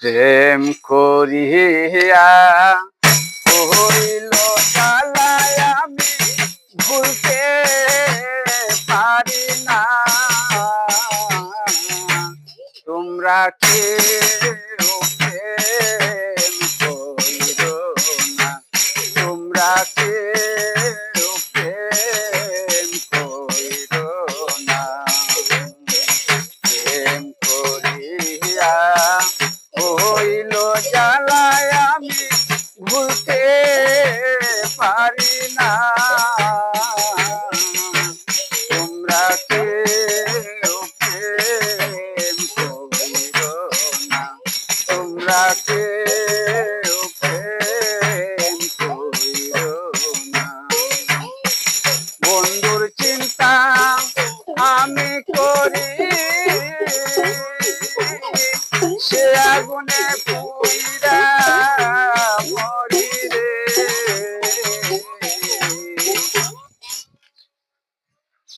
প্রেম করিয়া হইল জ্বালায় আমি ভুলতে পারি না। তোমরা কেউ প্রেম কইরো না, তোমরা কেউ প্রেম কইরো না। প্রেম করিয়া হইল জ্বালায় আমি ভুলতে পারি না। তোমরা কেউ প্রেম কইরো না, তোমরা কেউ প্রেম কইরো না। বন্ধুর চিন্তা আমি করি, সে আগুনে পুইরা